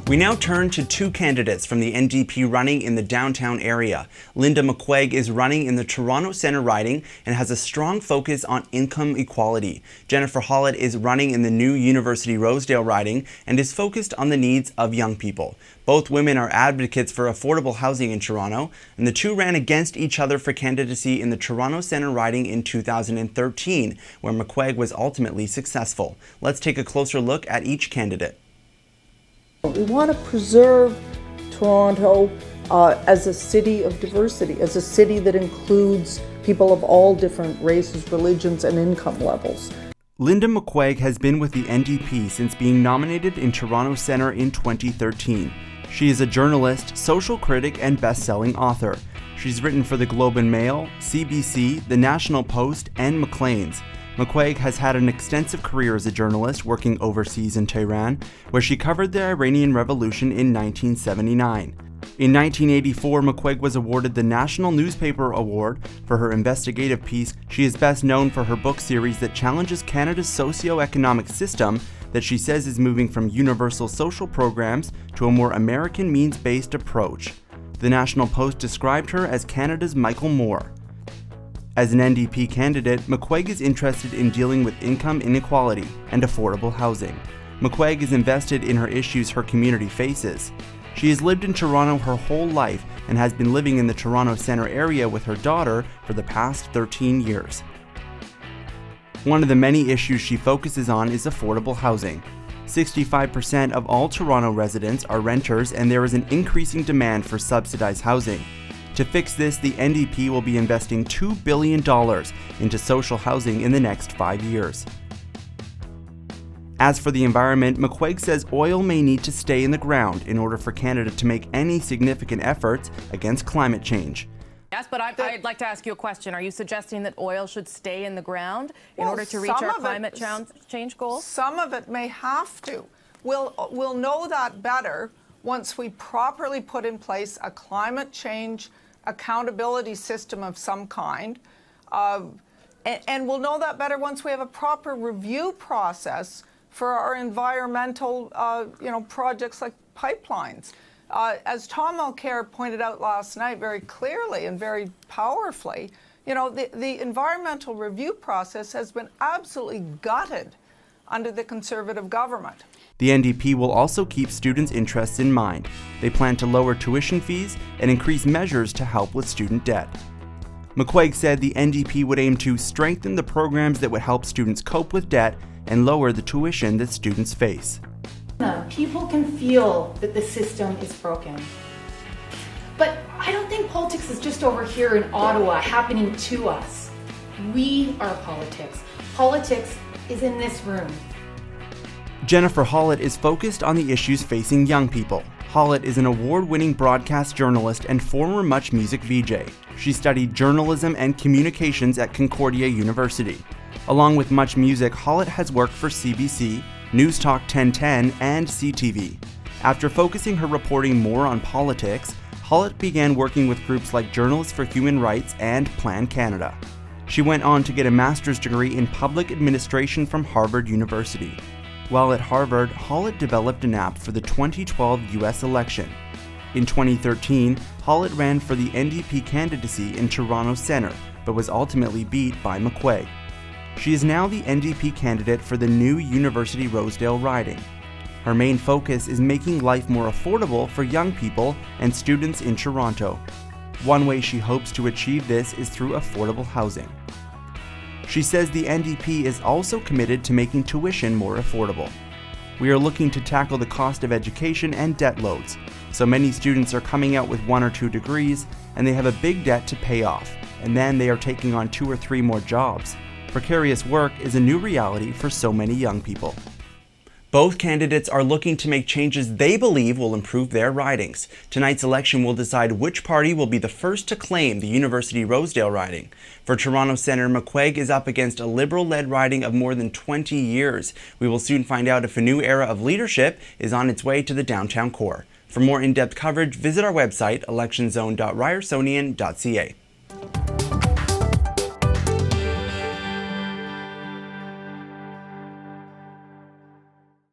We now turn to two candidates from the NDP running in the downtown area. Linda McQuaig is running in the Toronto Centre riding and has a strong focus on income equality. Jennifer Hollett is running in the new University Rosedale riding and is focused on the needs of young people. Both women are advocates for affordable housing in Toronto, and the two ran against each other for candidacy in the Toronto Centre riding in 2013, where McQuaig was ultimately successful. Let's take a closer look at each candidate. We want to preserve Toronto as a city of diversity, as a city that includes people of all different races, religions, and income levels. Linda McQuaig has been with the NDP since being nominated in Toronto Centre in 2013. She is a journalist, social critic, and best-selling author. She's written for the Globe and Mail, CBC, The National Post, and Maclean's. McQuaig has had an extensive career as a journalist working overseas in Tehran, where she covered the Iranian Revolution in 1979. In 1984, McQuaig was awarded the National Newspaper Award for her investigative piece. She is best known for her book series that challenges Canada's socio-economic system that she says is moving from universal social programs to a more American means-based approach. The National Post described her as Canada's Michael Moore. As an NDP candidate, McQuaig is interested in dealing with income inequality and affordable housing. McQuaig is invested in her issues her community faces. She has lived in Toronto her whole life and has been living in the Toronto Centre area with her daughter for the past 13 years. One of the many issues she focuses on is affordable housing. 65% of all Toronto residents are renters, and there is an increasing demand for subsidized housing. To fix this, the NDP will be investing $2 billion into social housing in the next 5 years. As for the environment, McQuaig says oil may need to stay in the ground in order for Canada to make any significant efforts against climate change. Yes, but I'd like to ask you a question. Are you suggesting that oil should stay in the ground in order to reach our climate change goals? Some of it may have to. We'll know that better once we properly put in place a climate change accountability system of some kind. And we'll know that better once we have a proper review process for our environmental projects like pipelines. As Tom Mulcair pointed out last night very clearly and very powerfully, the environmental review process has been absolutely gutted under the Conservative government. The NDP will also keep students' interests in mind. They plan to lower tuition fees and increase measures to help with student debt. McQuaig said the NDP would aim to strengthen the programs that would help students cope with debt and lower the tuition that students face. People can feel that the system is broken. But I don't think politics is just over here in Ottawa happening to us. We are politics. Politics is in this room. Jennifer Hollett is focused on the issues facing young people. Hollett is an award-winning broadcast journalist and former Much Music VJ. She studied journalism and communications at Concordia University. Along with Much Music, Hollett has worked for CBC, News Talk 1010, and CTV. After focusing her reporting more on politics, Hollett began working with groups like Journalists for Human Rights and Plan Canada. She went on to get a master's degree in public administration from Harvard University. While at Harvard, Hollett developed an app for the 2012 US election. In 2013, Hollett ran for the NDP candidacy in Toronto Centre, but was ultimately beat by McQuaig. She is now the NDP candidate for the new University Rosedale riding. Her main focus is making life more affordable for young people and students in Toronto. One way she hopes to achieve this is through affordable housing. She says the NDP is also committed to making tuition more affordable. We are looking to tackle the cost of education and debt loads. So many students are coming out with 1 or 2 degrees and they have a big debt to pay off, and then they are taking on 2 or 3 more jobs. Precarious work is a new reality for so many young people. Both candidates are looking to make changes they believe will improve their ridings. Tonight's election will decide which party will be the first to claim the University Rosedale riding. For Toronto Centre, McQuaig is up against a Liberal-led riding of more than 20 years. We will soon find out if a new era of leadership is on its way to the downtown core. For more in-depth coverage, visit our website, electionzone.ryersonian.ca.